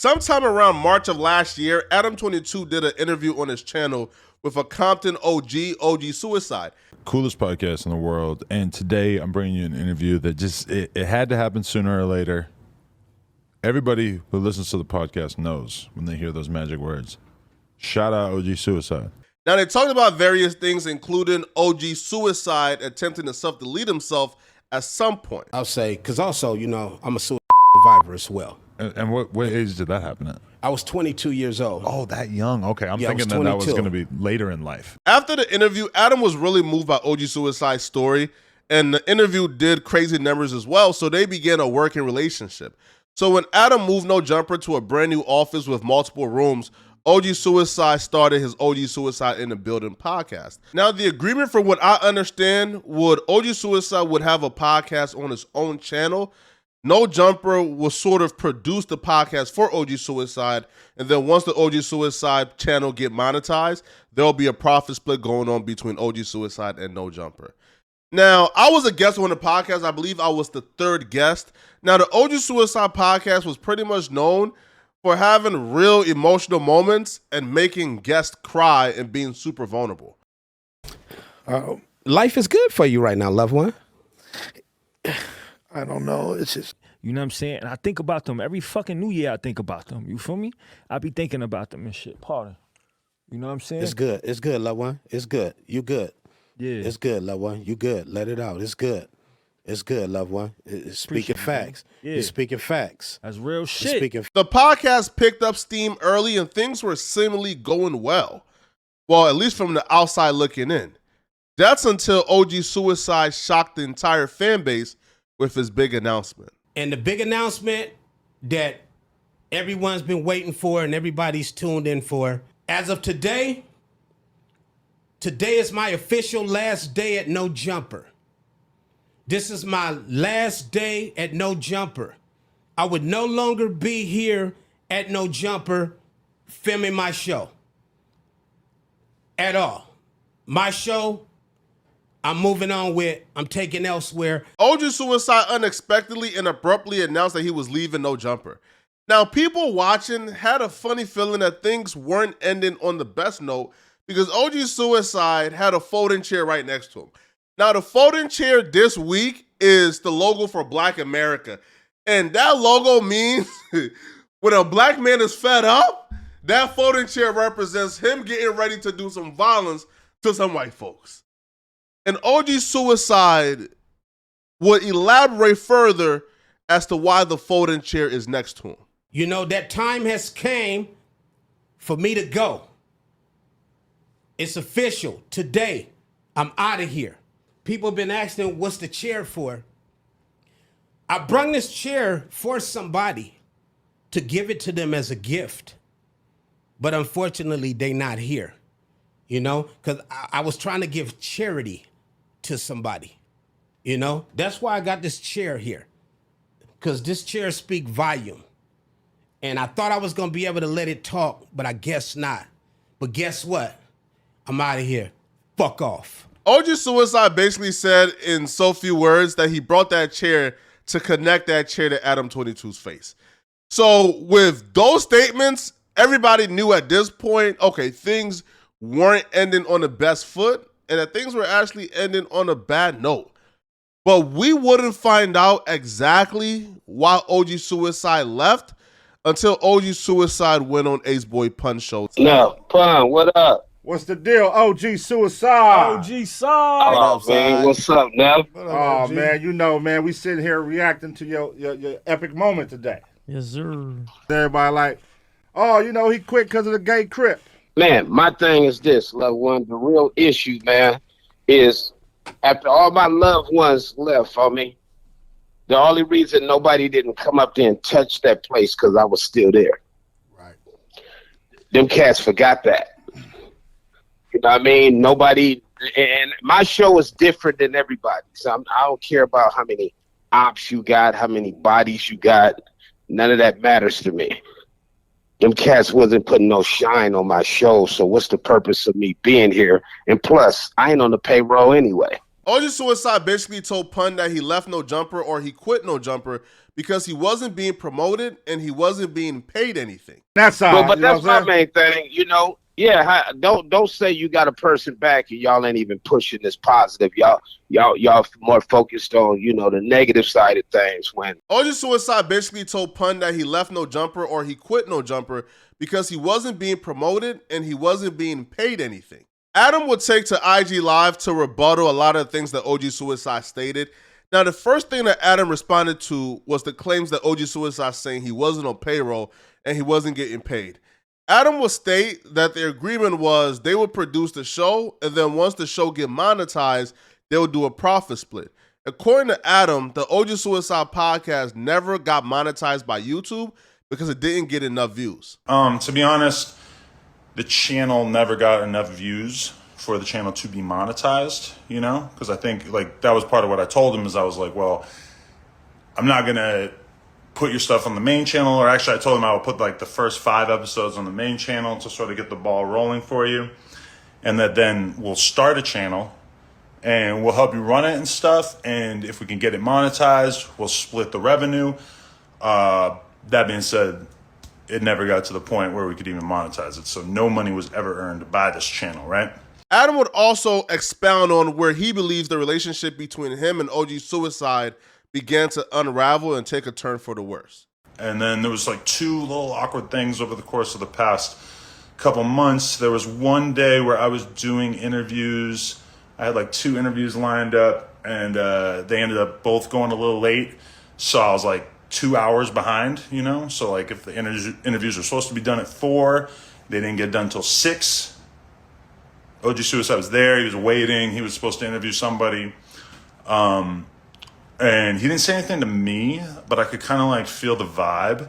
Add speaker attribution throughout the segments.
Speaker 1: Sometime around March of last year, Adam22 did an interview on his channel with a Compton OG, OG Cuicide.
Speaker 2: Coolest podcast in the world, and today I'm bringing you an interview that just, it had to happen sooner or later. Everybody who listens to the podcast knows when they hear those magic words. Shout out OG Cuicide.
Speaker 1: Now, they talked about various things, including OG Cuicide attempting to self-delete himself at some point.
Speaker 3: I'll say, because also, you know, I'm a suicide survivor as well.
Speaker 2: And what age did that happen at?
Speaker 3: I was 22 years old.
Speaker 2: Oh, that young. Okay, I'm
Speaker 3: Yeah, I
Speaker 2: thinking
Speaker 3: was
Speaker 2: that was
Speaker 3: 22.
Speaker 2: going to be later in life.
Speaker 1: After the interview, Adam was really moved by OG Cuicide's story, and the interview did crazy numbers as well, so they began a working relationship. So when Adam moved No Jumper to a brand new office with multiple rooms, OG Cuicide started his OG Cuicide in the Building podcast. Now, the agreement, from what I understand, would OG Cuicide would have a podcast on his own channel. No Jumper will sort of produce the podcast for OG Cuicide, and then once the OG Cuicide channel get monetized, there'll be a profit split going on between OG Cuicide and No Jumper. Now, I was a guest on the podcast. I believe I was the third guest. Now, the OG Cuicide podcast was pretty much known for having real emotional moments and making guests cry and being super vulnerable.
Speaker 3: Life is good for you right now, loved one.
Speaker 4: I don't know. It's just,
Speaker 5: you know what I'm saying? And I think about them every fucking New Year. I think about them. You feel me? I be thinking about them and shit. Pardon. You know what I'm saying?
Speaker 3: It's good. It's good, loved one. It's good. You good.
Speaker 5: Yeah.
Speaker 3: It's good, loved one. You good. Let it out. It's good. It's good, loved one. It's speaking facts.
Speaker 5: Yeah.
Speaker 3: You're speaking facts.
Speaker 5: That's real
Speaker 3: It's
Speaker 5: shit.
Speaker 3: speaking
Speaker 1: The podcast picked up steam early and things were seemingly going well. Well, at least from the outside looking in. That's until OG Cuicide shocked the entire fan base with his big announcement.
Speaker 3: And the big announcement that everyone's been waiting for and everybody's tuned in for. As of today is my official last day at No Jumper. This is my last day at No Jumper. I would no longer be here at No Jumper filming my show at all. My show, I'm moving on with, I'm taking elsewhere.
Speaker 1: OG Cuicide unexpectedly and abruptly announced that he was leaving No Jumper. Now, people watching had a funny feeling that things weren't ending on the best note because OG Cuicide had a folding chair right next to him. Now, the folding chair this week is the logo for Black America. And that logo means when a black man is fed up, that folding chair represents him getting ready to do some violence to some white folks. And OG Cuicide would elaborate further as to why the folding chair is next to him.
Speaker 3: You know, that time has came for me to go. It's official. Today, I'm out of here. People have been asking, what's the chair for? I brung this chair for somebody to give it to them as a gift. But unfortunately, they not here. You know, because I was trying to give charity to somebody. You know, that's why I got this chair here. Because this chair speak volume. And I thought I was going to be able to let it talk, but I guess not. But guess what? I'm out of here. Fuck off.
Speaker 1: OG Cuicide basically said in so few words that he brought that chair to connect that chair to Adam22's face. So with those statements, everybody knew at this point, okay, things weren't ending on the best foot and that things were actually ending on a bad note. But we wouldn't find out exactly why OG Cuicide left until OG Cuicide went on Ace Boy Pun Show.
Speaker 6: No, Pun, what up?
Speaker 4: what's the deal? OG Cuicide.
Speaker 5: OG side.
Speaker 6: Oh, man, what's up, now?
Speaker 4: Oh, man, you know, man, we sitting here reacting to your epic moment today.
Speaker 5: Yes, sir.
Speaker 4: Everybody like, oh, you know, he quit because of the gay crip.
Speaker 6: Man, my thing is this, loved one. The real issue, man, is after all my loved ones left for me, the only reason nobody didn't come up there and touch that place because I was still there.
Speaker 3: Right.
Speaker 6: Them cats forgot that. You know what I mean? Nobody, and my show is different than everybody's. I don't care about how many ops you got, how many bodies you got. None of that matters to me. Them cats wasn't putting no shine on my show, so what's the purpose of me being here? And plus, I ain't on the payroll anyway.
Speaker 1: OG Cuicide basically told Pun that he left No Jumper or he quit No Jumper because he wasn't being promoted and he wasn't being paid anything.
Speaker 4: That's all.
Speaker 6: But that's my main thing, you know. Yeah, don't say you got a person back and y'all ain't even pushing this positive. Y'all more focused on, you know, the negative side of things. When
Speaker 1: OG Cuicide basically told Pun that he left No Jumper or he quit No Jumper because he wasn't being promoted and he wasn't being paid anything. Adam would take to IG Live to rebuttal a lot of the things that OG Cuicide stated. Now, the first thing that Adam responded to was the claims that OG Cuicide saying he wasn't on payroll and he wasn't getting paid. Adam will state that the agreement was they would produce the show, and then once the show get monetized, they would do a profit split. According to Adam, the OG Cuicide podcast never got monetized by YouTube because it didn't get enough views.
Speaker 2: To be honest, the channel never got enough views for the channel to be monetized, you know? Because I think, like, that was part of what I told him is I was like, well, I'm not going to put your stuff on the main channel, or actually I told him I would put like the first 5 episodes on the main channel to sort of get the ball rolling for you, and that then we'll start a channel and we'll help you run it and stuff, and if we can get it monetized, we'll split the revenue. That being said, it never got to the point where we could even monetize it, so no money was ever earned by this channel, right?
Speaker 1: Adam would also expound on where he believes the relationship between him and OG Cuicide began to unravel and take a turn for the worse.
Speaker 2: And then there was like 2 little awkward things over the course of the past couple months. There was one day where I was doing interviews. I had like 2 interviews lined up, and they ended up both going a little late. So I was like 2 hours behind, you know? So like if the interviews were supposed to be done at 4, they didn't get done until 6. OG Cuicide was there. He was waiting. He was supposed to interview somebody. And he didn't say anything to me, but I could kind of like feel the vibe.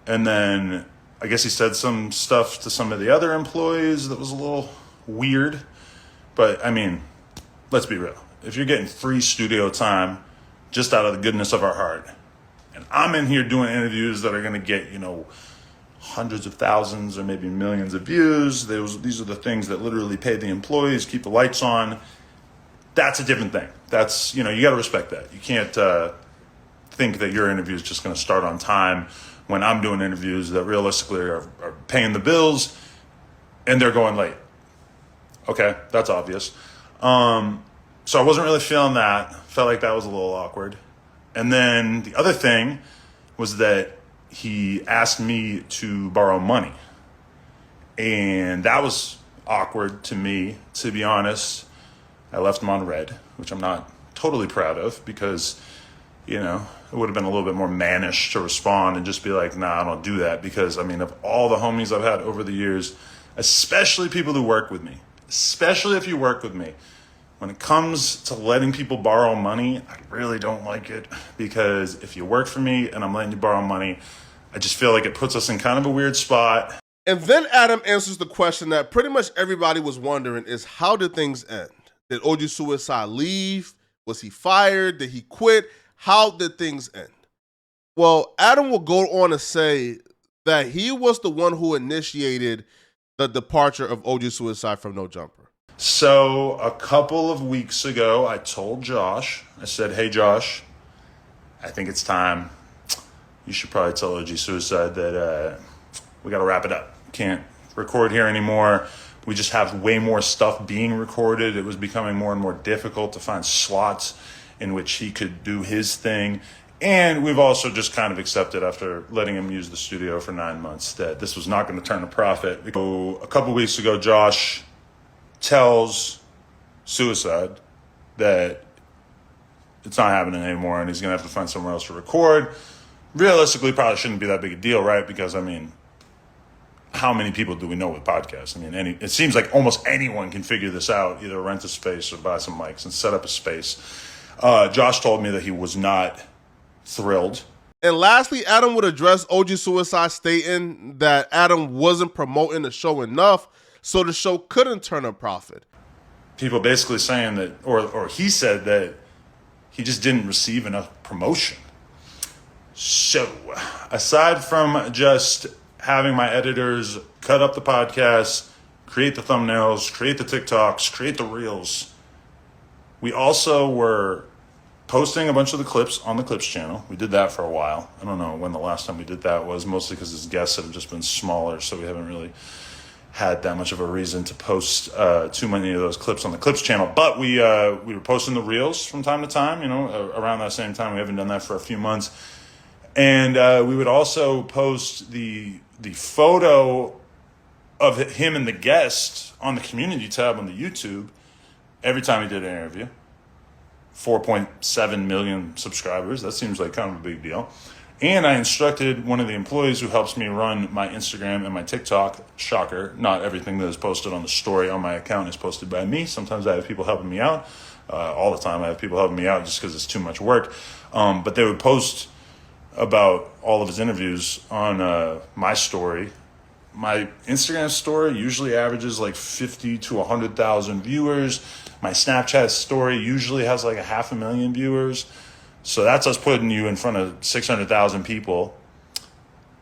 Speaker 2: And then I guess he said some stuff to some of the other employees that was a little weird. But I mean, let's be real. If you're getting free studio time just out of the goodness of our heart, and I'm in here doing interviews that are going to get, you know, hundreds of thousands or maybe millions of views, these are the things that literally pay the employees, keep the lights on. That's a different thing. That's, you know, you got to respect that. You can't think that your interview is just going to start on time when I'm doing interviews that realistically are paying the bills and they're going late. Okay, that's obvious. So I wasn't really feeling that. Felt like that was a little awkward. And then the other thing was that he asked me to borrow money. And that was awkward to me, to be honest. I left him on red, which I'm not totally proud of because, you know, it would have been a little bit more mannish to respond and just be like, nah, I don't do that. Because, I mean, of all the homies I've had over the years, especially people who work with me, especially if you work with me, when it comes to letting people borrow money, I really don't like it. Because if you work for me and I'm letting you borrow money, I just feel like it puts us in kind of a weird spot.
Speaker 1: And then Adam answers the question that pretty much everybody was wondering is, how did things end? Did OG Cuicide leave? Was he fired? Did he quit? How did things end? Well, Adam will go on to say that he was the one who initiated the departure of OG Cuicide from No Jumper.
Speaker 2: So a couple of weeks ago, I told Josh, I said, hey, Josh, I think it's time. You should probably tell OG Cuicide that we got to wrap it up. Can't record here anymore. We just have way more stuff being recorded. It was becoming more and more difficult to find slots in which he could do his thing. And we've also just kind of accepted, after letting him use the studio for 9 months, that this was not going to turn a profit. So a couple weeks ago, Josh tells Cuicide that it's not happening anymore and he's going to have to find somewhere else to record. Realistically, probably shouldn't be that big a deal, right? Because, I mean, how many people do we know with podcasts? I mean, it seems like almost anyone can figure this out, either rent a space or buy some mics and set up a space. Josh told me that he was not thrilled.
Speaker 1: And lastly, Adam would address OG Cuicide stating that Adam wasn't promoting the show enough, so the show couldn't turn a profit.
Speaker 2: People basically saying that, or he said that he just didn't receive enough promotion. So, aside from just having my editors cut up the podcast, create the thumbnails, create the TikToks, create the reels, we also were posting a bunch of the clips on the Clips channel. We did that for a while. I don't know when the last time we did that was, mostly because his guests have just been smaller, so we haven't really had that much of a reason to post too many of those clips on the Clips channel. But we were posting the reels from time to time, you know, around that same time. We haven't done that for a few months. And we would also post the photo of him and the guest on the community tab on the YouTube every time he did an interview. 4.7 million subscribers. That seems like kind of a big deal. And I instructed one of the employees who helps me run my Instagram and my TikTok. Shocker, not everything that is posted on the story on my account is posted by me. Sometimes I have people helping me out. All the time I have people helping me out just because it's too much work. But they would post about all of his interviews on my story. My Instagram story usually averages like 50 to 100,000 viewers. My Snapchat story usually has like 500,000 viewers. So that's us putting you in front of 600,000 people.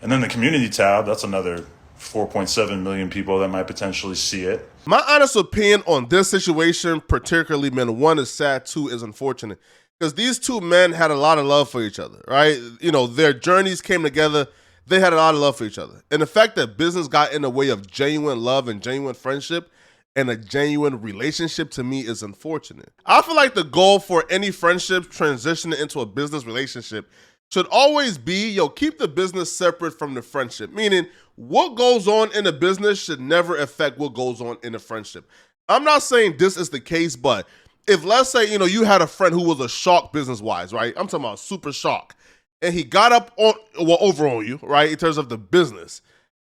Speaker 2: And then the community tab, that's another 4.7 million people that might potentially see it.
Speaker 1: My honest opinion on this situation, particularly, man, one is sad, two is unfortunate. Because these two men had a lot of love for each other, right? You know, their journeys came together. They had a lot of love for each other. And the fact that business got in the way of genuine love and genuine friendship and a genuine relationship, to me, is unfortunate. I feel like the goal for any friendship transitioning into a business relationship should always be, keep the business separate from the friendship. Meaning, what goes on in a business should never affect what goes on in a friendship. I'm not saying this is the case, but if, let's say, you had a friend who was a shark business-wise, right? I'm talking about super shark. And he got up over on you, right, in terms of the business.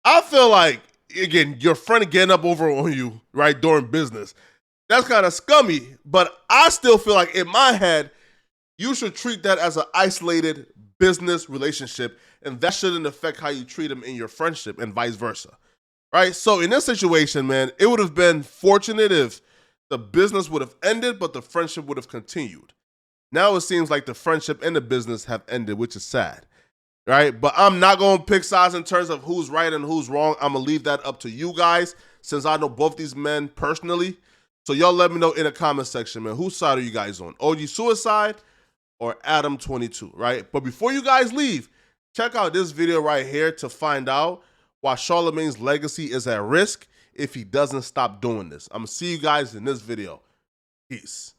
Speaker 1: I feel like, again, your friend getting up over on you, right, during business, that's kind of scummy. But I still feel like, in my head, you should treat that as an isolated business relationship, and that shouldn't affect how you treat them in your friendship and vice versa, right? So in this situation, man, it would have been fortunate if the business would have ended, but the friendship would have continued. Now it seems like the friendship and the business have ended, which is sad, right? But I'm not going to pick sides in terms of who's right and who's wrong. I'm going to leave that up to you guys, since I know both these men personally. So y'all let me know in the comment section, man, whose side are you guys on? OG Cuicide or Adam22, right? But before you guys leave, check out this video right here to find out why Charlemagne's legacy is at risk if he doesn't stop doing this. I'm going to see you guys in this video. Peace.